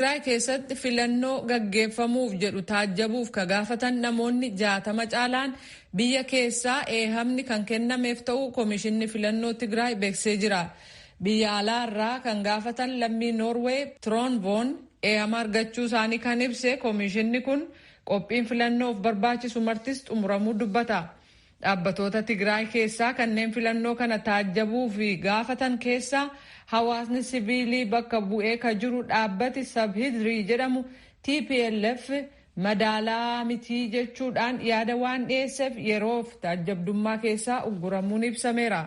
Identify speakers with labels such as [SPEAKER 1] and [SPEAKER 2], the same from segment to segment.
[SPEAKER 1] Tigraay keessatti filannoo gaggeeffamuuf jedhu taajjabuuf ka gaafatan namoonni 60 caalaan biyya keessaa eehamni kan kennameef ta'u Komishinni Filannoo Tigraay beeksisee jira. Biyya alaa irraa kan gaafatan lammii Noorweey Tiroonvoon eehama argachuu isaanii kan ibse komishinni kun qophiin filannoof barbaachisu martis xumuramuu dubbata. Dhaabbatoota Tigraay keessaa kanneen filannoo kana taajjabuuf gaafatan keessaa hawaasni siviilii bakka bu'ee ka jiru dhaabbati Sabhidrii jedhamu TPLF madaalaa mitii jechuudhaan yaada waan dhiyeesseef yeroof taajjabdummaa keessaa ugguramuun ibsameera.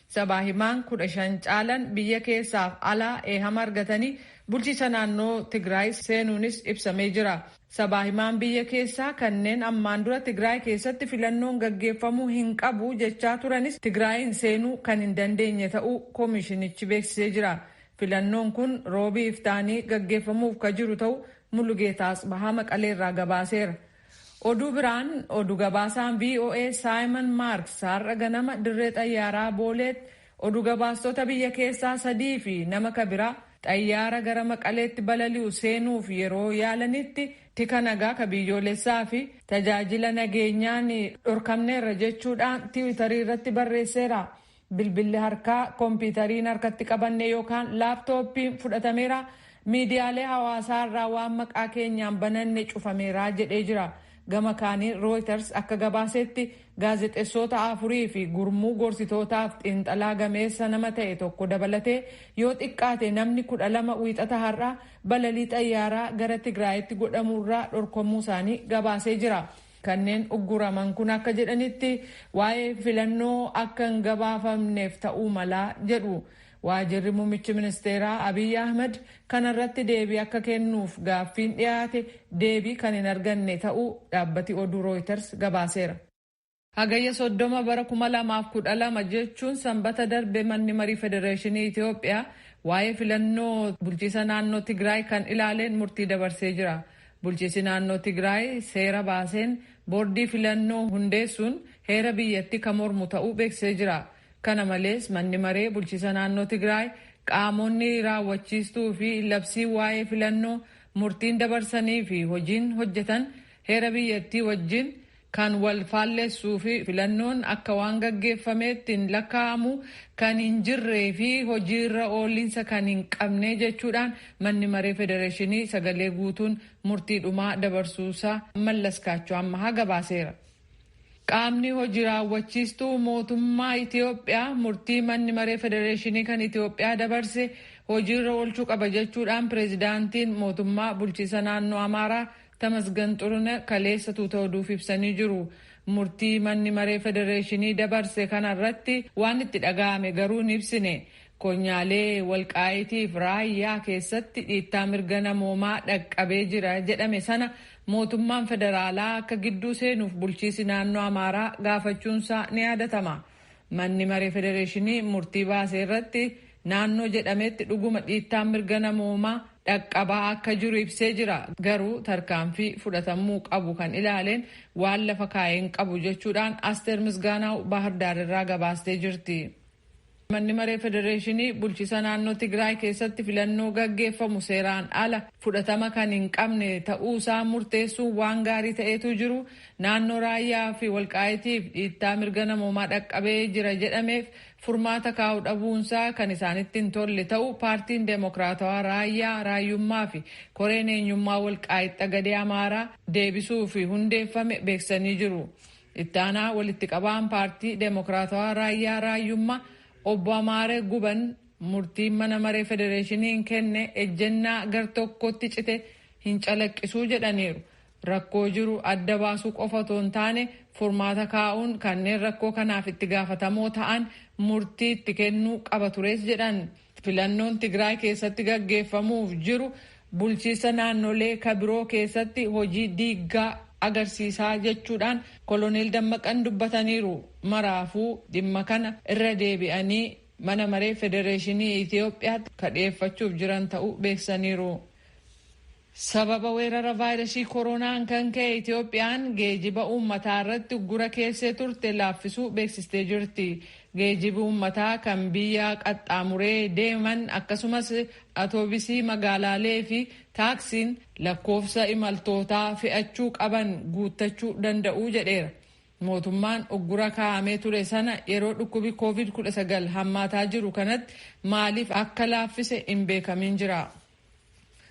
[SPEAKER 1] Sabaa himaan 15 caalan biyya keessaaf alaa eehama argatanii bulchiisa naannoo Tigraay seenuunis ibsamee jira. Sabaa himaan biyya keessaa kanneen ammaan dura Tigraay keessatti filannoon gaggeeffamuu hin qabu jechaa turanis Tigraayin seenuu kan hin dandeenye ta'uu komishinichi beeksisee jira. Filannoon kun roobii iftaanii gaggeeffamuuf ka jiru ta'uu Mulugeetaas Bahaa Maqaleerraa gabaaseera. Oduu biraan oduu gabaasaan VOA Simon Marks har'a ganama dirree xayyaaraa Booleetti oduu gabaastota biyya keessaa 3 fi nama kabiraa xayyaara gara Maqaleetti balali'u seenuuf yeroo yaalanitti tika nagaa ka biyyoolessaa fi tajaajila nageenyaan dhorkamneerra jechuudhaan tiwiitarii irratti barreesseera. Bilbilli harkaa kompiitariin harkatti qabanne yookaan laaptooppiin fudhatameera. Miidiyaalee hawaasaa irraa waan maqaa keenyaan bananne cufameera jedhee jira. Gama kaaniin Reuters akka gabaasetti gaazexeessota 4 fi gurmuu gorsitootaaf xiinxalaa gameessa nama ta'e tokko dabalatee yoo xiqqaate namni 12 wiixata har'aa balalii xayyaaraa gara Tigraayitti godhamurraa dhorkamuu isaanii gabaasee jira. Kanneen ugguraman kun akka jedhanitti waa'ee filannoo akka hin gabaafamneef ta'uu malaa jedhu. Waajirri muummichi ministeeraa Abiy Ahmed kanarratti deebii akka kennuuf gaaffiin dhiyaate deebii kan hin arganne ta'uu dhaabbati oduu Reuters gabaaseera. Hagayya 30 bara 2012 jechuun sanbata darbe manni marii federeeshinii Itoophiyaa waa'ee filannoo bulchiisa naannoo Tigraay kan ilaaleen murtii dabarsee jira. Bulchiisi naannoo Tigraay seera baaseen boordii filannoo hundeessuun heera biyyatti kan mormu ta'uu beeksisee jira. Kana malees manni maree bulchiisa naannoo Tigraay qaamonni raawwachiistuu fi labsii waa'ee filannoo murtiin dabarsanii fi hojiin hojjetan heera biyyattii wajjin kan wal faalleessuu fi filannoon akka waan gaggeeffameetti hin lakkaa'amu kan hin jirree fi hojiirra ooliinsa kan hin qabne jechuudhaan manni maree federeeshinii sagalee guutuun murtii dhumaa dabarsuusaa Mallaskaachoo Ammahaa gabaaseera. Qaamni hojii raawwachiistuu mootummaa Itoophiyaa murtii manni maree federeeshinii kan Itoophiyaa dabarse hojiirra oolchuu qaba jechuudhaan pireezidaantiin mootummaa bulchiisa naannoo Amaaraa Tamasgan Xurune kaleessa tuuta oduuf ibsanii jiru. Murtii manni maree federeeshinii dabarse kanarratti waan itti dhaga'ame garuu hin ibsine. Konyaalee Walqaayitiif Raayyaa keessatti dhiittaa mirga namoomaa dhaqqabee jira jedhame sana mootummaan federaalaa akka gidduu seenuuf bulchiisi naannoo Amaaraa gaafachuunsaa ni yaadatama. Manni maree federeeshinii murtii baasee irratti naannoo jedhametti dhuguma dhiittaa mirga namoomaa dhaqqabaa akka jiru ibsee jira. Garuu tarkaanfii fudhatamuu qabu kan ilaaleen waan lafa kaa'een qabu jechuudhaan Asteer Misgaanaaw Bahar Daar irraa gabaastee jirti. Manni maree federeeshinii bulchiisa naannoo Tigraay keessatti filannoo gaggeeffamu seeraan ala fudhatama kan hin qabne ta'uusaa murteessuun waan gaarii ta'etu jiru. Naannoo Raayyaa fi Walqaayitiif dhiittaa mirga namoomaa dhaqqabee jira jedhameef furmaata kaa'uu dhabuunsaa kan isaanitti hin tolle ta'u paartiin Deemokiraatawaa Raayyaa Raayyummaa fi Koreen Eenyummaa Walqaayit Xagadee Amaaraa deebisuu fi hundeeffame beeksisanii jiru. Itti aanaa walitti qabaan paartii Deemokiraatawaa Raayyaa Raayyummaa Obbo Amaaree Guban murtiin mana maree federeeshiniin kenne ejjennaa gar tokkotti cite hin calaqqisuu jedhaniiru. Rakkoo jiru adda baasuu qofa otoo hin taane furmaata kaa'uun kanneen rakkoo kanaaf itti gaafatamoo ta'an murtii itti kennuu qaba tures jedhan. Filannoon Tigraay keessatti gaggeeffamuuf jiru bulchiisa naannolee kabiroo keessatti hojii diiggaa agarsiisaa jechuudhaan koloneel Dammaqan dubbataniiru. Maraafuu dhimma kana irra deebi'anii mana maree federeeshinii Itoophiyaatti kadheeffachuuf jiran ta'uu beeksaniiru. Sababa weerara vaayirasii koronaan kan ka'e Itoophiyaan geejiba uummataa irratti uggura keessee turte laaffisuu beeksistee jirti. Geejibi uummataa kan biyya qaxxaamuree deeman akkasumas atoobisii magaalaalee fi taaksiin lakkoofsa imaltootaa fe'achuu qaban guuttachuu danda'u jedheera. Mootummaan uggura kaa'amee ture sana yeroo dhukkubi COVID-19 hammaataa jiru kanatti maaliif akka laaffise hin beekamin jira.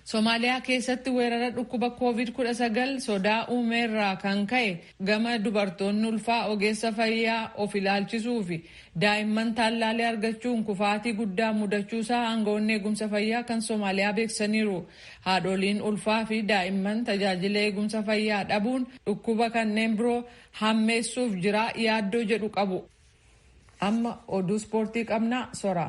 [SPEAKER 1] Somaaliyaa keessatti weerara dhukkuba COVID-19 sodaa uumeerraa kan ka'e gama dubartoonni ulfaa ogeessa fayyaa of ilaalchisuu fi daa'imman tallaalee argachuun kufaatii guddaa mudachuusaa aangawoonni eegumsa fayyaa kan Somaaliyaa beeksisaniiru. Haadholiin ulfaa fi daa'imman tajaajila eegumsa fayyaa dhabuun dhukkuba kanneen biroo hammeessuuf jira yaaddoo jedhu qabu. Amma oduu ispoortii qabna sora.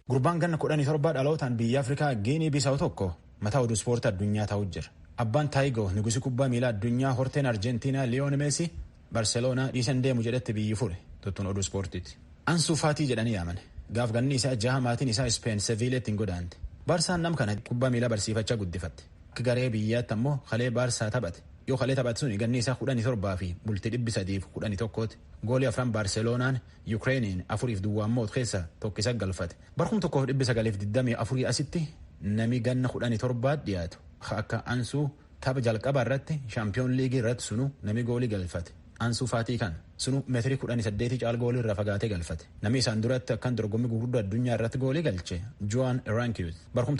[SPEAKER 2] Gurbaan ganna 17 dhalootaan biyya Afrikaa Giinii Bisaa'u tokko mataa oduu ispoortii addunyaa ta'uu jira. Abbaan Taayigoo nugusi kubbaa miilaa addunyaa horteen Arjentiinaa Liyoon Meesii Barseloonaa dhiisan deemu jedhetti biyyi fure tuttuun oduu ispoortiiti. Ansuu Faatii jedhanii yaaman. Gaaf ganni isaa jaha maatiin isaa Ispeen Seviileetti hin godaante. Baarsaan nam kana kubbaa miilaa barsiifachaa guddifatte. Akka garee biyyaatti ammoo kalee Baarsaa taphate. Yoo kalee taphate suni ganni isaa 17 fi bultii 311 goolii afran Barseloonaan Yukireeniin 4-2 moot keessa tokkisa galfate. Barkum 1924 asitti nami ganna 17 dhiyaatu akka Ansuu tapha jalqabaa irratti shaampiyoon liigii irratti sunu nami goolii galfate. Ansuu Faatii kan sunu meetirii 18 caal goolii irraa fagaatee galfate. Nami isaan duratti akkan dorgommii gurguddoo addunyaa irratti goolii galche Joan Rankiyut barkum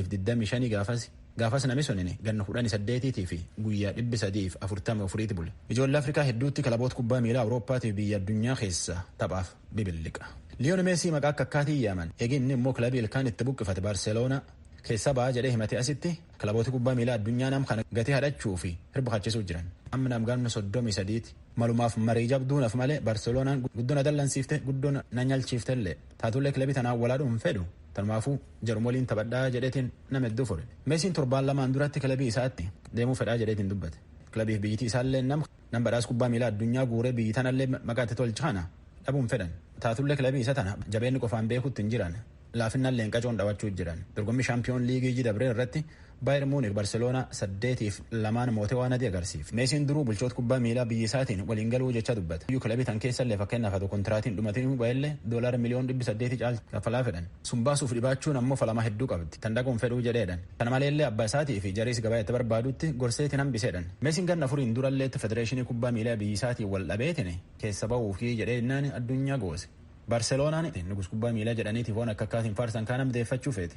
[SPEAKER 2] 1925 gaafas nami sunini ganna 18 fi guyyaa 344 bule. Ijoollee Afrikaa hedduutti kilaboota kubbaa miilaa Awurooppaatii biyya addunyaa keessa taphaaf bibilliqa. Liyoon Meesii maqaa akkaatii yaaman eeginni immoo kilabii ilkaan itti buqqifate Barseloonaa keessa ba'aa jedhee himate asitti kilaboota kubbaa miilaa addunyaa nam kana gatii hadhachuu fi hirbaachisuu jiran. Amma nam ganna 33 malumaaf marii jabduunaaf malee Barseloonaan guddoon dallansiifte guddoon na nyaalchiiftellee taatullee kilabii tanaan walaadhuun fedhu tanumaafuu jarumoliin taphadhaa jedheetiin nama hedduu fure. Meesiin torbaan lamaan duratti kilabii isaatti deemuu fedhaa jedheetiin dubbate. Kilabiif biyyitii isaallee nam badhaas kubbaa miilaa addunyaa guuree biyyi tanallee maqaatti tolcha kana dhabuun fedhan. Taatullee kilabii isa tana jabeenni qofaan beekutti hin jiran. Laafinnaan leenqacoon dhawachuu jiran. Dorgommii shaampiyoon liigii jidabree irratti Baayir Muuniik Barseloonaa 8-2 mootee waan adii agarsiif. Meesiin duruu bulchoota kubbaa miilaa biyya isaatiin waliin galuu jecha dubbata. Iyyuu kilabii tan keessallee fakkeenyaaf haa kontiraatiin dhumatiin baay'illee $1 miliyoona 800 caal kaffalaa fedhan. Sun baasuuf dhibaachuun ammoo falama hedduu qabdi. Tan dhaquun fedhuu jedheedhan. Kana maleellee abbaa isaatii fi jariis gabaa itti barbaadutti gorseetiin hambiseedhan. Meesiin ganna 4 duralleetti federeeshinii kubbaa miilaa biyya isaatiin wal dhabeetiin keessa ba'uufii jedheennaan addunyaa goose. Barseloonaan nugus kubbaa miilaa jedhaniitiif waan akka akkaatiin faarsan kaan amdeeffachuu feete.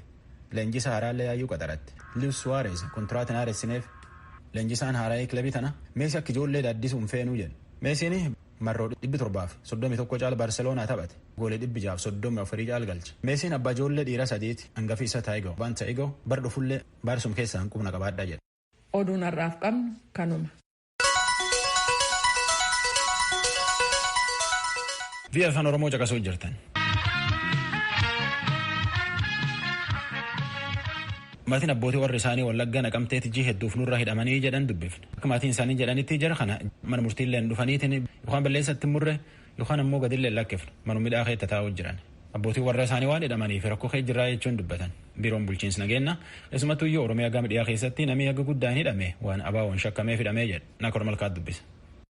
[SPEAKER 2] Leenjisaa haaraallee yaayyuu qaxaratti. Luis Suarez kontiraatiin haaressineef leenjisaan haaraayii kilabii tana Meesii akka ijoollee daaddisuun feenuu jedhe. Meesiin marroo 731 caal Barseloonaa taphate. Goolee 634 caal galche. Meesiin abbaa ijoollee dhiira 3 hangafi isa Taayigoo. Abbaan Taayigoo bar dhufullee barsum keessaan qubna qabaadhaa jedhe.
[SPEAKER 1] Oduun har'aaf qabnu kanuma.
[SPEAKER 2] Via Afaan Oromoo caqasuu jirtan. Maatiin abbootii warri isaanii Wallaggaa Naqamteetti ji'a hedduuf nurraa hidhamanii jedhan dubbifne. Akka maatiin isaanii jedhanitti jara kana mana murtiilleen dhufaniitiin yookaan balleessatti murre yookaan ammoo gadillee lakkifne manuma midhaa keessa taa'uu jiran. Abbootii warra isaanii waan hidhamaniif rakkoo kee jirraa jechuun dubbatan. Biiroon bulchiinsa nageenya keessumattuu iyyuu Oromiyaa gama dhiyaa keessatti namni haga guddaan hidhame waan abaawoon shakkamee hidhamee jedhe. Naakor Malkaat dubbisa.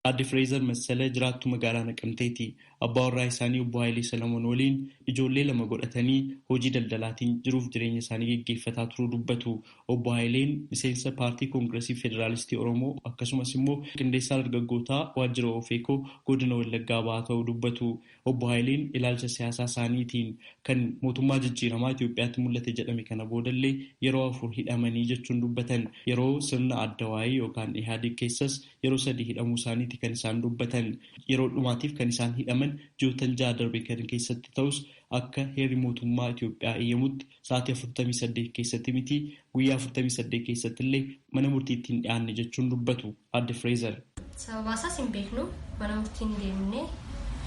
[SPEAKER 3] Aadde Fireezer Massalee jiraattu magaalaa Naqamteeti. Abbaa warraa isaanii obbo Haayilee Salamoon waliin ijoollee 2 godhatanii hojii daldalaatiin jiruuf jireenya isaanii geggeeffataa turuu dubbatu. Obbo Haayileen miseensa paartii Koongireesii Federaalistii Oromoo akkasumas immoo qindeessaa dargaggootaa waajjira Ofeekoo godina Wallaggaa ba'aa ta'uu dubbatu. Obbo Haayileen ilaalcha siyaasaa isaaniitiin kan mootummaa jijjiiramaa Itoophiyaatti mul'ate jedhame kana boodallee yeroo 4 hidhamanii jechuun dubbatan. Yeroo sirna addawaayii yookaan Ihaadig keessas yeroo 3 hidhamuu isaaniiti kan isaan dubbatan. Yeroo dhumaatiif kan isaan hidhaman ji'oottan 6 darbe kan keessatti ta'us akka heerri mootummaa Itoophiyaa eeyyamutti sa'aatii 48 keessatti miti guyyaa 48 keessatti illee mana murtiitti hin dhiyaanne jechuun dubbatu Aadde Fireezer.
[SPEAKER 4] Sababa isaas hin beeknu mana murtiin deemnee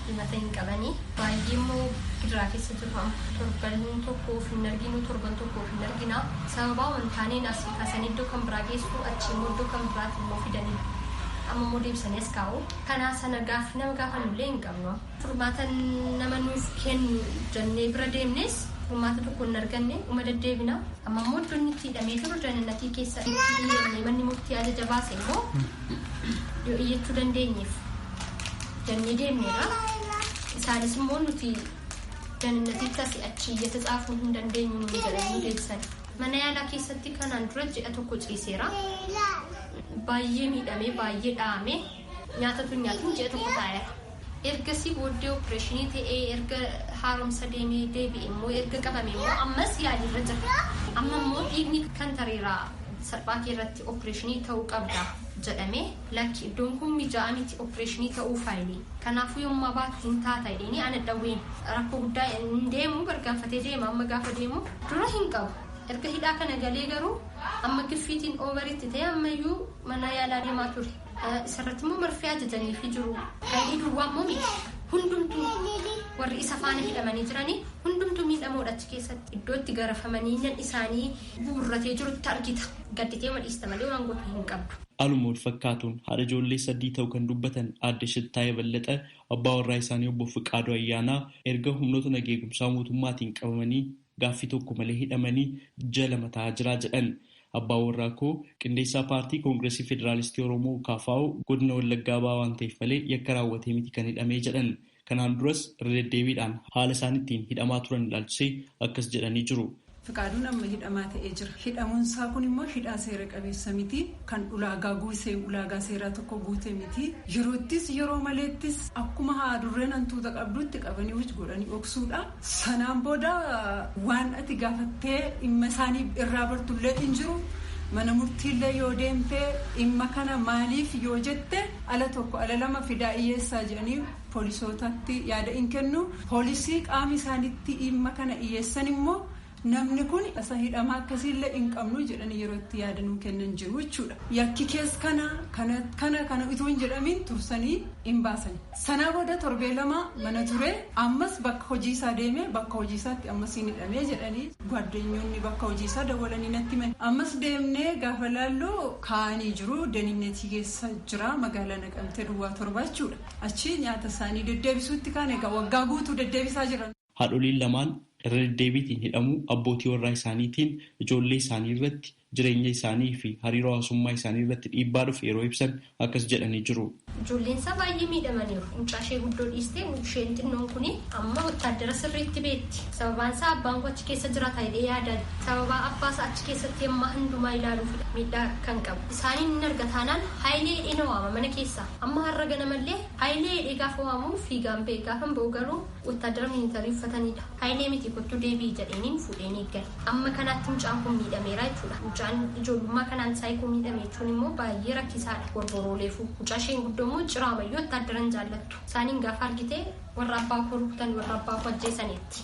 [SPEAKER 4] himata hin qabanii baay'ee immoo gidiraa keessa jiru torban tokkoof hin arginu torban tokkoof hin argina sababa wantaaneen asii kasan iddoo kan biraa geessu achi immoo iddoo kan biraatti immoo fidanii amma immoo deebisanii as kaa'u kanaa sana nama gaafanullee hin qabnu furmaatan nama nuuf kennu jennee bira deemnes furmaata tokko hin arganne uma deddeebina. Amma immoo iddoon itti hidhamee jiru jannatii keessa itti manni murtii ajaja baase immoo yoo iyyachuu dandeenyeef jannee deemneera. Isaanis immoo nuti jannatiitti asii achi iyyata xaafuu hin dandeenyu nuun jedhanii deebisan. Mana yaalaa keessatti kanaan dura ji'a tokko ciiseera. Baay'ee miidhamee baay'ee dhahamee nyaatatu nyaatiin ji'a tokko taa'eera. Ergasii booddee opereeshinii ta'ee erga haaromsa deemee deebi'e immoo erga qabame immoo ammas yaaliirra jira. Amma immoo dhiigni kan tareeraa salphaa kee irratti opereeshinii ta'uu qabda jedhamee lakki iddoon kun mijaa'aa miti opereeshinii ta'uu faayilii. Kanaafuu yommuu baatu hin taata jedhanii ana dhawween rakkoo guddaa hin deemu bargaanfatee deema amma gaafa deemu dura hin qabu. Erga hidhaa kana galee garuu amma giffiitiin ooveritti ta'e ammayyuu mana yaalaa deemaa ture. Isarratti immoo marfee ajajaniifi jiru. Gadi duwwaa immoo miti. Hundumtuu warri isa faana hidhamanii jiranii hundumtuu miidhamoodha achi keessatti. Iddoo itti garafamanii nyan isaanii buurratee jirutti argita. Gadditee madhiista malee waan godhu hin qabdu.
[SPEAKER 3] Haaluma wal fakkaatuun haadha ijoollee 3 ta'uu kan dubbatan aadde Shittaayee Ballaxaa abbaa warraa isaanii obbo Fiqaaduu Ayyaanaa erga humnoota nageegumsaa mootummaatiin qabamanii gaaffii tokko malee hidhamanii jala mataa jiraa jedhan. Abbaa warraa koo qindeessaa paartii koongireesii federaalistii Oromoo KFO godina Wallaggaa ba'aa waan ta'eef malee yakka raawwatee miti kan hidhamee jedhan. Kanaan duras irra deddeebiidhaan haala isaan ittiin hidhamaa turan ilaalchisee akkas jedhanii jiru.
[SPEAKER 5] Fiqaaduun amma hidhamaa ta'ee jira. Hidhamuunsaa kun immoo hidhaa seera qabeessa miti. Kan ulaagaa guusee ulaagaa seeraa tokko guute miti. Yeroottis yeroo maleettis akkuma haadurreen hantuuta qabdutti qabanii wajji godhanii dhoksuudha. Sanaan booda waan ati gaafattee dhimma isaanii irraa bartullee hin jiru. Mana murtiillee yoo deemtee dhimma kana maaliif yoo jette ala tokko ala lama fidaa iyyeessaa jedhanii poolisootatti yaada hin kennu. Poolisii qaama isaaniitti dhimma kana iyyeessan immoo namni kun asa hidhamaa akkasiillee hin qabnu jedhanii yeroo itti yaadanuu kennan jiru jechuudha. Yakki kees kana itoo hin jedhamiin tursanii hin baasan. Sanaa booda torbee lama mana ture ammas bakka hojii isaa deemee bakka hojii isaatti ammas hin hidhamee jedhanii gwaddeenyonni bakka hojii isaa dawwalanii natti himan. Ammas deemnee gaafa laalluu kaa'anii jiru denineetii keessa jira magaalaa Naqamtee Duwwaa 7 jechuudha. Achi nyaata isaanii deddeebisuutti kaan egaa waggaa guutuu deddeebisaa jiran.
[SPEAKER 3] Haadholiin lamaan irra deddeebiitiin hidhamuu abbootii warraa isaaniitiin ijoollee isaanii irratti jireenya isaanii fi hariiroo hawaasummaa isaanii irratti dhiibbaa dhufe yeroo ibsan akkas jedhanii jiru.
[SPEAKER 4] Ijoolleen isaa baay'ee miidhamaniiru. Mucaa ishee guddoo dhiistee isheen xinnoon kun amma wottaaddara sirriitti beetti. Sababaan isaa abbaan koo achi keessa jiraata jedhee yaadan. Sababaa abbaa isaa achi keessatti ammaa hundumaa ilaaluuf miidhaa kan qabu. Isaaniin hin argataanaan haayilee dheena waama mana keessaa. Amma har'a ganamallee haayilee dheedhee gaafa waamuu fiigaan ba'e gaafa ba'u garuu wottaaddara miilitarii uffatanidha. Haayilee miti kottu deebii jedhaniin fuudheen eeggale. Amma kanaatti mucaan kun miidhameera jechuudha. Mucaan ijoollummaa kanaan saayikoo miidhame jechuun immoo baay'ee rakkisaadha. Gorborooleefu mucaa isheen guddoo immoo ciraamayyoo wottaaddaran jaallattu. Isaaniin gaafa argite warra abbaa koo rukutan warra abbaa koo ajjeesaniitti.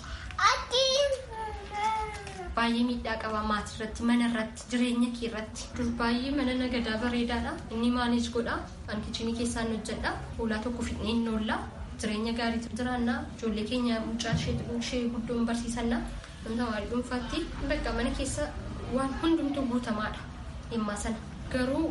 [SPEAKER 4] Baay'ee miidhaa qaba maatii irratti mana irratti jireenya kee irratti. Dur baay'ee mana nagadaa bareedaadha. Inni maaneej godha. An kichinii keessaan hojjedha. Hoolaa tokko fidnee hin oolla. Jireenya gaarii jiraannaa. Ijoollee keenya mucaa ishee guddoon barsiisannaa. Wanta waarii dhuunfaatti bakka mana keessa waan hundumtuu guutamaadha. Dhimma sana. Garuu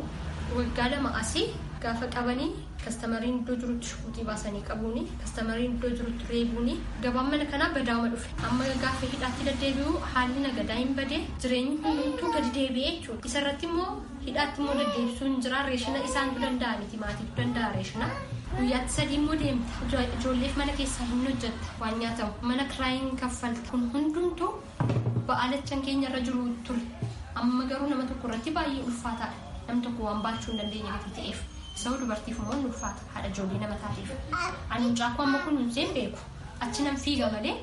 [SPEAKER 4] waggaa 2 asii gaafa qabanii kastamariin iddoo jirutti shukutii baasanii qabuuni kastamariin iddoo jirutti reebuuni gabaan mana kanaa badaama dhufe amma gaafa hidhaatti deddeebi'u haalli nagadaa hin badee jireenyi hundumtuu gadi deebi'ee jechuudha. Isarratti immoo hidhaatti immoo deddeebisuu hin jira reeshina isaantu danda'a miti maatiitu danda'a reeshina. Guyyaatti 3 immoo deemta ijoolleef mana keessaa hin hojjetta waan nyaatamu mana kiraayin kaffalta kun hundumtuu ba'aalachan keenya irra jiru ture amma garuu nama tokko irratti baay'ee ulfaataadha. Namni tokko waan baachuu hin dandeenye miti ta'eef isa'uu dubartiif immoo ni ulfaata haadha ijoollee nama taateef. Ani mucaa koo amma kun hin beeku achi nan fiiga malee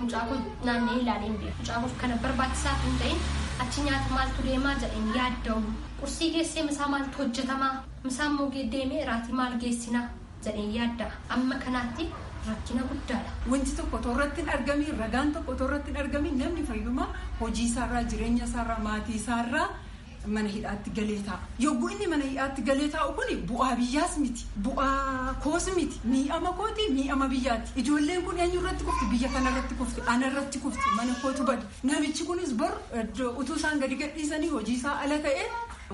[SPEAKER 4] mucaa koo naannee ilaalee hin beeku. Mucaa koof kana barbaachisaa hin ta'in achi nyaata maaltu deemaa jedheen yaadda'u. Qursii geessee misaa maaltu hojjetamaa misaa immoo deemee iraatii maal geessinaa jedheen yaadda'a. Amma kanaatti rakkina guddaadha.
[SPEAKER 5] Wanti tokko toorratti hin argamin ragaan tokko toorratti hin argamin namni fayyuma hojii isaarraa jireenya isaarraa maatii isaarraa mana hidhaatti galee ta'a. Yogguu inni mana hidhaatti galee taa'u kun bu'aa biyyaas miti. Bu'aa koos miti. Mi'ama kooti mi'ama biyyaati. Ijoolleen kun eenyu irratti kufti biyya kana irratti kufti ana irratti kufti mana kootu bada. Namichi kunis bor utuu isaan gadi gadhiisanii hojii isaa ala ta'e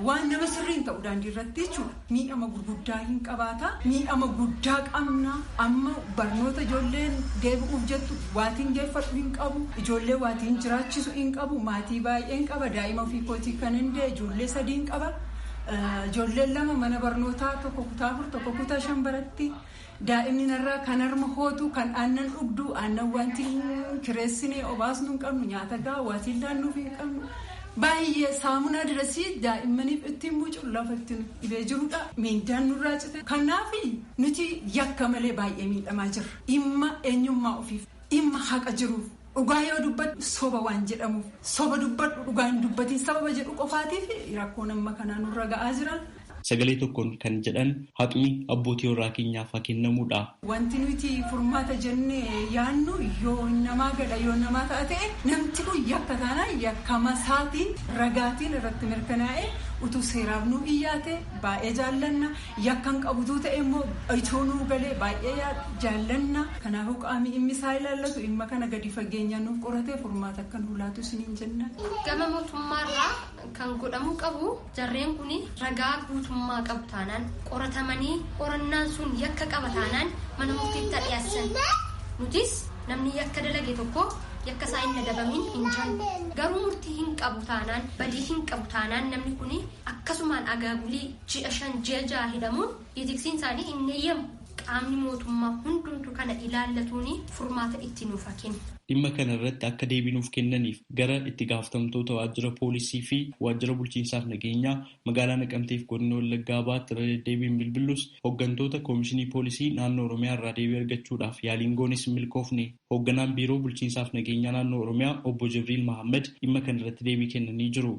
[SPEAKER 5] waan nama sirriin ta'u daandii irratti jechuudha. Miidhama gurguddaa hin qabaata. Miidhama guddaa qabna. Amma barnoota ijoolleen deebi'uuf jettu waatiin geeffadhu hin qabu. Ijoollee waatiin jiraachisu hin qabu. Maatii baay'een qaba. Daa'ima ofii kootii kan hin dee ijoollee 3 qaba. Ijoolleen 2 mana barnootaa tokko kutaa 4 tokko kutaa 5 baratti. Daa'imni narraa kan harma hootu kan aannan dhugdu aannan wanti kireessinee obaasnu hin qabnu nyaata gahaa waatiin laannuuf hin qabnu baay'ee saamunaa dirasii daa'immaniif ittiin buucu lafa ittiin dhibee jirudha. Miindaan nurraa cite kanaaf nuti yakka malee baay'ee miidhamaa jirra. Dhimma eenyummaa ofiif dhimma haqa jiruuf dhugaa yoo dubbadhu soba waan jedhamuuf soba dubbadhu dhugaa hin dubbatiin sababa jedhu qofaatiif rakkoon amma kanaa nurra ga'aa jiran.
[SPEAKER 3] Sagalee tokkoon kan jedhan haqni abbootii warraa keenyaaf haa kennamuudha.
[SPEAKER 5] Wanti nuti furmaata jennee yaannu yoo namaa gadha yoo namaa taate namti kun yakka taanaan yakka masaatiin ragaatiin irratti mirkanaa'e utuu seeraaf nu iyyaate baay'ee jaallanna yakkan qabutuu ta'e immoo itoo nuu galee baay'ee jaallanna. Kanaafuu qaamni dhimmi isaa ilaallatu dhimma kana gadi fageenyaan nuuf qoratee furmaata akka nu laatu isiniin jenna.
[SPEAKER 4] Gama mootummaarraa kan godhamuu qabu jarreen kun ragaa guutummaa qabu taanaan qoratamanii qorannaan sun yakka qaba taanaan mana murtiitti dhiyeessan. Nutis namni yakka dalage tokko yakka isaa hin adabamin hin jiru. Garuu murtii hin qabu taanaan badii hin qabu taanaan namni kun akkasumaan agaagulii ji'a 5 ji'a 6 hidhamuun itiksiin isaanii hin eeyyamu. Qaamni mootummaa hundumtuu kana ilaallatuuni furmaata itti nuuf kennu.
[SPEAKER 3] Dhimma kana irratti akka deebinuuf kennaniif gara itti gaafatamtoota waajjira poolisii fi waajjira bulchiinsaaf nageenyaa magaalaa Naqamteef godina Wallaggaa Baatti irra deddeebiin bilbilus hooggantoota koomishinii poolisii naannoo Oromiyaa irraa deebii argachuudhaaf yaaliin goones milkoofne. Hoogganaan biiroo bulchiinsaaf nageenyaa naannoo Oromiyaa obbo Jibriil Mahammad dhimma kana irratti deebii kennanii jiru.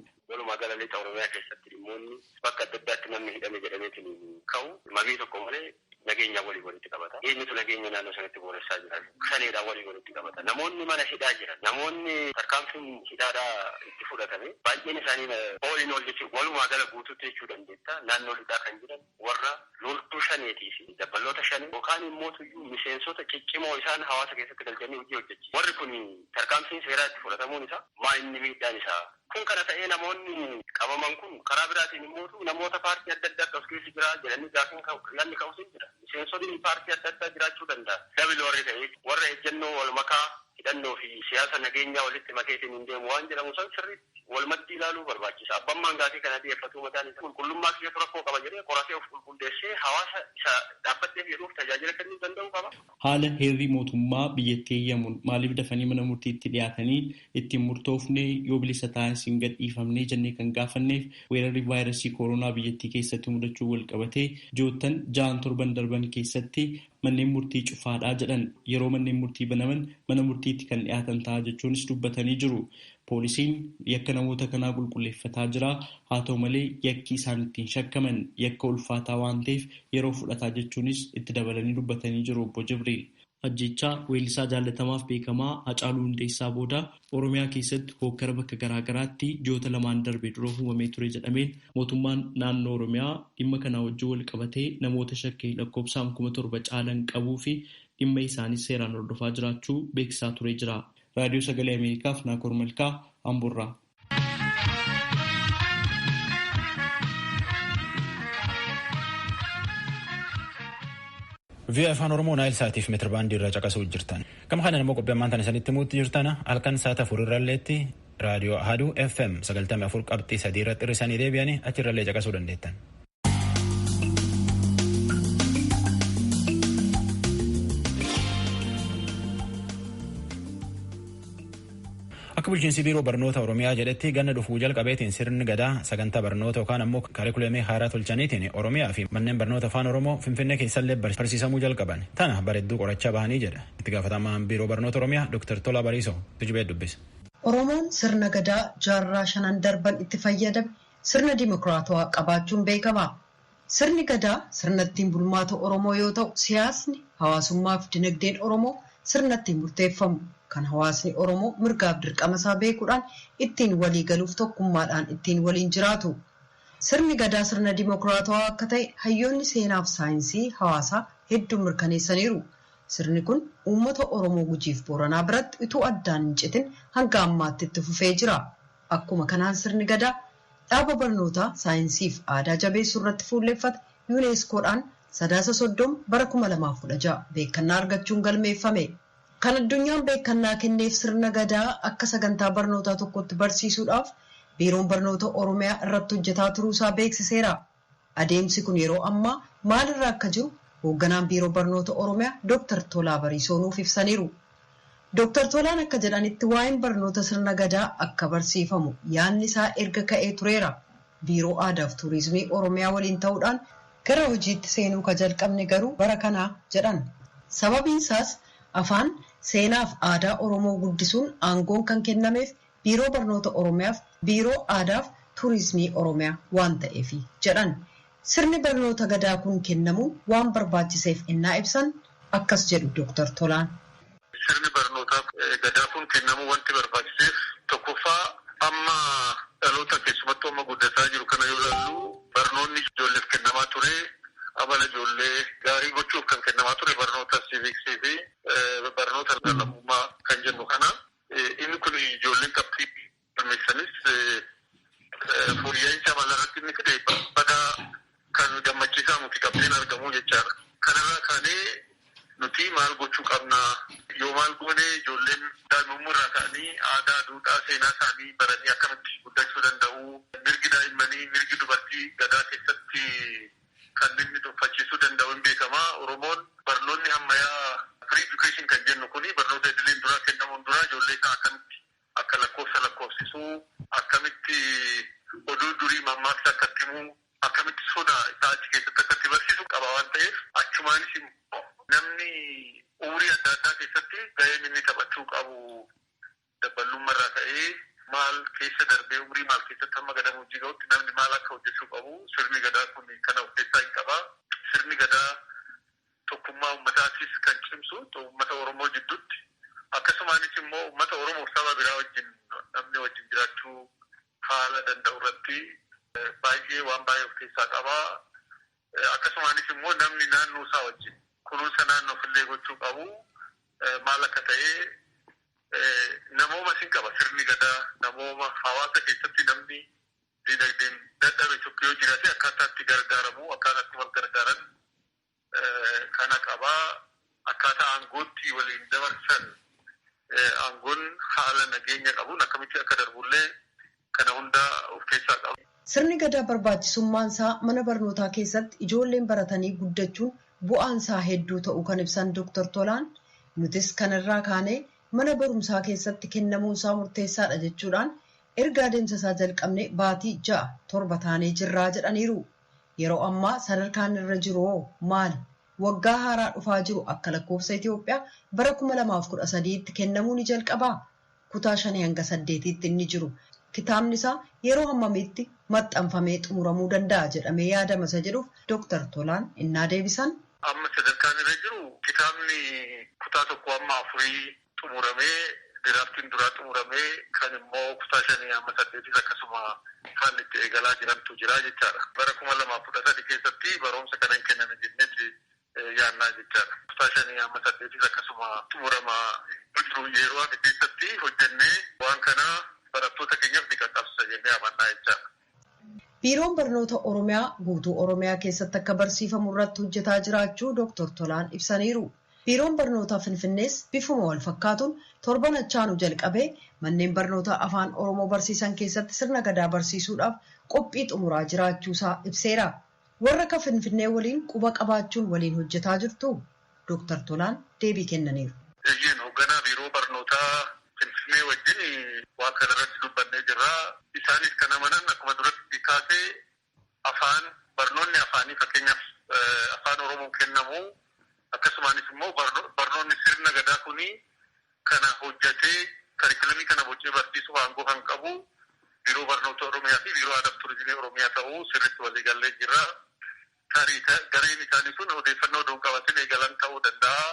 [SPEAKER 6] Magaalaa Lixa Oromiyaa keessatti dhimmoonni bakka adda addaatti namni hidhame jedhameetiin ka'u mabii tokko malee nageenya walitti qabata. Eenyutu nageenya naannoo sanatti booressaa jira. Saneedhaan walitti qabata. Namoonni mana hidhaa jiran. Namoonni tarkaanfiin hidhaadhaa itti fudhatame. Baay'een isaanii oolin ol jechuun walumaa gala guutuutti jechuu dandeetta. Naannoo lixaa kan jiran warra loltuu shaneetii fi dabballoota shanee yookaan immoo tuyyuu miseensota ciccimoo isaan hawaasa keessatti galchanii hojii hojjechiisu. Warri kun tarkaanfiin seeraa itti fudhatamuun isaa maa inni miidhaan isaa. Kun kana ta'ee namoonni qabaman kun karaa biraatiin immoo namoota paartii adda addaa as keessa jira jedhanii gaafiin yaadni ka'us hin jira. Miseensonni paartii adda addaa jiraachuu danda'a. Dabili warri ta'ee warra ejjennoo wal makaa hidhannoo fi siyaasa nageenyaa walitti makeetiin hin deemu waan jedhamu san sirriitti wal maddii ilaaluu barbaachisa. Abbaan gaafii kana dhiyeeffatu mataan isaa qulqullummaa keessatti rakkoo qaba jedhee qoratee of qulqulleessee hawaasa isa dhaabbatteef jedhuuf tajaajila kennuu danda'u qaba.
[SPEAKER 3] Haala heerri mootummaa biyyattii eeyyamuun maaliif dafanii mana murtiitti dhiyaatanii ittiin murtoofne yoo bilisa ta'an hin gadhiifamne jennee kan gaafanneef weerarri vaayirasii kooroonaa biyyattii keessatti mudachuu wal qabatee ji'oottan 6-7 darban keessatti manneen murtii cufaadhaa jedhan yeroo manneen murtii banaman mana murtiitti kan dhiyaatan ta'a jechuunis dubbatanii jiru. Poolisiin yakka namoota kanaa qulqulleeffataa jira. Haa ta'u malee yakki isaan ittiin shakkaman yakka ulfaataa waan ta'eef yeroo fudhataa jechuunis itti dabalanii dubbatanii jiru obbo Jibriil. Ajjechaa weellisaa jaallatamaaf beekamaa Hacaaluu Hundeessaa booda Oromiyaa keessatti hokkara bakka garaagaraatti ji'oota 2 darbe dura uumamee ture jedhameen mootummaan naannoo Oromiyaa dhimma kanaa wajjin wal qabatee namoota shakkii lakkoofsaan 7,000 caalan qabuu fi dhimma isaanis seeraan hordofaa jiraachuu beeksisaa ture jira. Raadiyoo Sagalee Ameerikaaf Naakoor Malkaa Amboorraa.
[SPEAKER 2] Via Afaan Oromoo Naayil Saatiif meetira baandii irraa caqasuu jirtan. Gama kana immoo qophii ammaan tana isinitti muutti jirtan halkan saata 4 irralleetti raadiyoo Ahaduu FM 94.3 irratti hir'isanii deebi'anii achirrallee caqasuu dandeettan. Akka bulchiinsi biiroo barnoota Oromiyaa jedhetti ganna dhufuu jalqabeetiin sirni gadaa sagantaa barnoota yookaan ammoo kaarikulamii haaraa tolchaniitiin Oromiyaa fi manneen barnoota afaan Oromoo Finfinnee keessallee barsiisamuu jalqaban. Tana bareedduu qorachaa bahanii jedha. Itti gaafatamaan biiroo barnoota Oromiyaa Dr. Tolaa Bariisoo tujubee dubbise.
[SPEAKER 7] Oromoon sirna gadaa jaarraa 5 darban itti fayyadame sirna dimokiraatawaa qabaachuun beekama. Sirni gadaa sirna ittiin bulmaata Oromoo yoo ta'u siyaasni hawaasummaa fi dinagdeen Oromoo sirna ittiin murteeffamu. Kan hawaasni Oromoo mirgaaf dirqama isaa beekuudhaan ittiin walii galuuf tokkummaadhaan ittiin waliin jiraatu. Sirni gadaa sirna dimokiraatawaa akka ta'e hayyoonni seenaaf saayinsii hawaasaa hedduun mirkaneessaniiru. Sirni kun uummata Oromoo Gujiif Booranaa biratti utuu addaan hin citin hanga ammaatti itti fufee jira. Akkuma kanaan sirni gadaa dhaaba barnootaa saayinsiif aadaa jabeessuu irratti fuulleeffate yuuneeskoodhaan 30 bara 2016 beekannaa argachuun galmeeffame. Kan addunyaan beekannaa kenneef sirna gadaa akka sagantaa barnootaa tokkotti barsiisuudhaaf biiroon barnoota Oromiyaa irratti hojjetaa turuusaa beeksiseera. Adeemsi kun yeroo ammaa maalirra akka jiru hoogganaan biiroo barnoota Oromiyaa Dr. Tolaa Bariisoo nuuf ibsaniiru. Dr. Tolaan akka jedhanitti waa'een barnoota sirna gadaa akka barsiifamu yaadni isaa erga ka'ee tureera. Biiroo Aadaaf Turizimii Oromiyaa waliin ta'uudhaan gara hojiitti seenuu ka jalqabne garuu bara kanaa jedhan. Sababiin isaas afaan seenaaf aadaa Oromoo guddisuun aangoon kan kennameef biiroo barnoota Oromiyaaf biiroo Aadaaf Turizimii Oromiyaa waan ta'eef jedhan. Sirni barnoota gadaa kun kennamuun waan barbaachiseef innaa ibsan akkas jedhu Dr. Tolaan.
[SPEAKER 6] Sirni barnoota gadaa kun kennamuu wanti barbaachiseef tokkoffaa amma dhaloota keessumattuu amma guddataa jiru kana yoo ilaallu barnoonni ijoolleef kennamaa ture. Amala ijoollee gaarii gochuuf kan kennamaa ture barnoota siiviksii fi barnoota lammummaa kan jennu kana. Inni kun ijoolleen qabxii galmeessanis fooyya'insa amala irratti inni fide badaa kan gammachiisaa nuti qabxiin argamu jechaadha. Kanarraa kaanee nuti maal gochuu qabna yoo maal goone ijoolleen daa'imummaa irraa ka'anii aadaa, duudhaa, seenaa isaanii baranii akkamitti guddachuu danda'u. Mirgi daa'immanii, mirgi dubartii gadaa keessatti kan inni dhuunfachiisuu danda'u hin beekamaa. Oromoon barnoonni ammayyaa pre-education kan jennu kuni barnoota idileen duraa kennamuun duraa ijoollee isaa akkamitti akka lakkoofsisuu, akkamitti oduu durii mammaaksa akkatti himuu, akkamitti sodaa isaa achi keessatti akkatti barsiisuu qaba waan ta'eef achumaanis immoo namni umurii adda addaa keessatti gaheen inni taphachuu qabu daballummaa irraa ka'ee maal keessa darbee umurii maal keessatti hamma gadamu hojii ga'utti namni maal akka hojjechuu qabu sirni gadaa kun kana of keessaa hin qaba. Sirni gadaa tokkummaa uummataatis kan cimsu uummata Oromoo jidduutti akkasumaanis immoo uummata Oromoo saba biraa wajjin namni wajjin jiraachuu haala danda'u irratti baay'ee waan baay'ee of keessaa qaba. Akkasumaanis immoo namni naannoo isaa wajjin kunuunsa naannoo fillee gochuu qabu maal akka ta'ee namooma sin qaba sirni gadaa namooma hawaasa keessatti namni dinagdeen dadhabe tokko yoo jiraate akkaataa itti gargaaramu akkaataa itti wal gargaaran kana qabaa. Akkaataa aangootti waliin dabarsan aangoon haala nageenya qabuun akkamitti akka darbullee kana hunda of keessaa qabu.
[SPEAKER 7] Sirni gadaa barbaachisummaan isaa mana barnootaa keessatti ijoolleen baratanii guddachuun bu'aan isaa hedduu ta'uu kan ibsan Dr. Tolaan nutis kanarraa kaanee mana barumsaa keessatti kennamuun isaa murteessaadha jechuudhaan erga adeemsa isaa jalqabne baatii 6-7 taanee jirraa jedhaniiru. Yeroo ammaa sadarkaan irra jiru maali? Waggaa haaraa dhufaa jiru akka lakkoofsa Itoophiyaa bara 2013tti kennamuu ni jalqabaa. Kutaa 5-8tti inni jiru. Kitaabni isaa yeroo hammamitti maxxanfamee xumuramuu danda'a jedhamee yaadama isa jedhuuf Dr. Tolaan innaa deebisan.
[SPEAKER 6] Amma sadarkaan irra jiru kitaabni kutaa 1-4 xumuramee diraaftiin duraa xumuramee kan immoo kutaa 5-8 akkasuma haalli itti eegalaa jirantu jira jechaadha. Bara 2013 keessatti barumsa kana hin kenname jennetti yaannaa jechaadha. Kutaa 5-8 akkasuma xumurama jiru yeroo keessatti hojjennee waan kana barattoota keenyaaf ni qaqqabsiisa jennee amannaa jechaadha.
[SPEAKER 7] Biiroon barnoota Oromiyaa guutuu Oromiyaa keessatti akka barsiifamu irratti hojjetaa jiraachuu Dr. Tolaan ibsaniiru. Biiroon barnootaa Finfinnees bifuma wal fakkaatuun torban achaanu jalqabee manneen barnoota afaan Oromoo barsiisan keessatti sirna gadaa barsiisuudhaaf qophii xumuraa jiraachuusaa ibseera. Warra akka Finfinnee waliin quba qabaachuun waliin hojjetaa jirtu Dr. Tolaan deebii kennaniiru.
[SPEAKER 6] Hoogganaa biiroo barnootaa Finfinnee wajjin waan kana irratti dubbannee jirra. Isaanis kan amanan akkuma duratti kaasee afaan barnoonni afaanii fakkeenyaaf afaan Oromoo kennamu akkasumaanis immoo barnoonni sirna gadaa kuni kana hojjetee kariikulamii kana bocee barsiisuuf aangoo kan qabu biiroo barnoota Oromiyaa fi biiroo aadaa turizimii Oromiyaa ta'uu sirriitti walii gallee jirra. Gareen isaanii sun odeeffannoo doon qabatin eegalan ta'uu danda'a.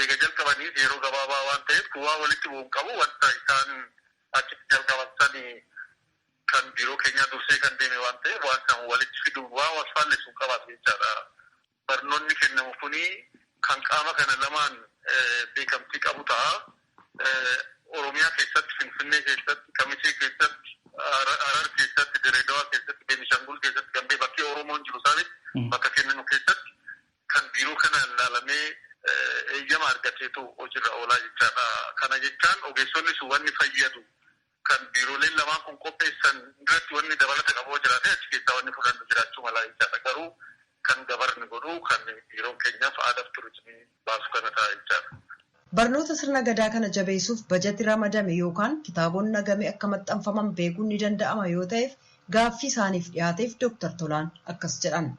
[SPEAKER 6] Eega jalqabanii yeroo gabaabaa waan ta'eef waa walitti bu'uun qabu wanta isaan achitti jalqabatanii kan biiroo keenyaa dursee kan deeme waan ta'eef waan isaan walitti fiduun waa wal faalleessuun qabaatu jechaadha. Barnoonni kennamu kuni kan qaama kana lamaan beekamtii qabu ta'a. Oromiyaa keessatti, Finfinnee keessatti, Kamisee keessatti, Harar keessatti, Direedawaa keessatti, Beenishaangul keessatti, Gambee bakkee Oromoon jiru isaanitti bakka kennanu keessatti kan biiroo kanaan ilaalamee eeyyama argateetu hojiirra oolaa jechaadha. Kana jechaan ogeessonni sun wanni fayyadu kan biirooleen lamaan kun qopheessan irratti wanni dabalata qaboo jiraate achi keessaa wanni fudhannu jiraachuu malaa jechaadha. Garuu kan gabarni godhu kan biiroon keenyaaf aadaaf turizimii baasu kana ta'a jechaadha.
[SPEAKER 7] Barnoota sirna gadaa kana jabeessuuf bajeti ramadame yookaan kitaabonni nagame akka maxxanfaman beekuun ni danda'ama yoo ta'eef gaaffii isaaniif dhiyaateef Dr. Tolaan akkas jedhan.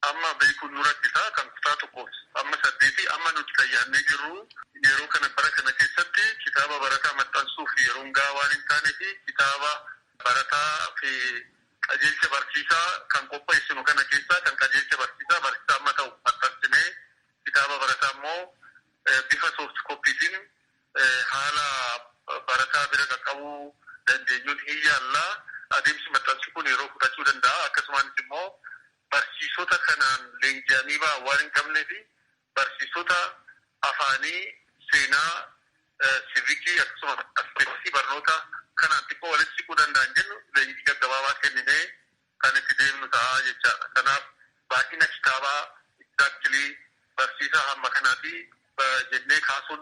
[SPEAKER 6] Amma beekuun nu rakkisaa kan kutaa tokkoof amma 8 amma nuti fayyaannee jirru yeroo kana bara kana keessatti kitaaba barataa maxxansuuf yeroon gahaa waan hin taanee fi kitaaba barataa fi qajeelcha barsiisaa kan qopheessinu kana keessaa kan qajeelcha barsiisaa amma ta'u maxxansinee kitaaba barataa immoo bifa soft coppiitiin haala barataa bira qaqqabuu dandeenyuun hin yaalla. Adeemsi maxxansi kun yeroo fudhachuu danda'a. Akkasumas immoo barsiisota kanaan leenji'anii ba'an waan hin qabnee fi barsiisota afaanii, seenaa, siivikii akkasumas aspektii barnoota kanaan xiqqoo walitti siquu danda'an jennu leenjii gaggabaabaa kenninee kan itti deemnu ta'a jechaadha. Kanaaf baay'ina kitaabaa exactly barsiisaa hamma kanaatii jennee kaasuun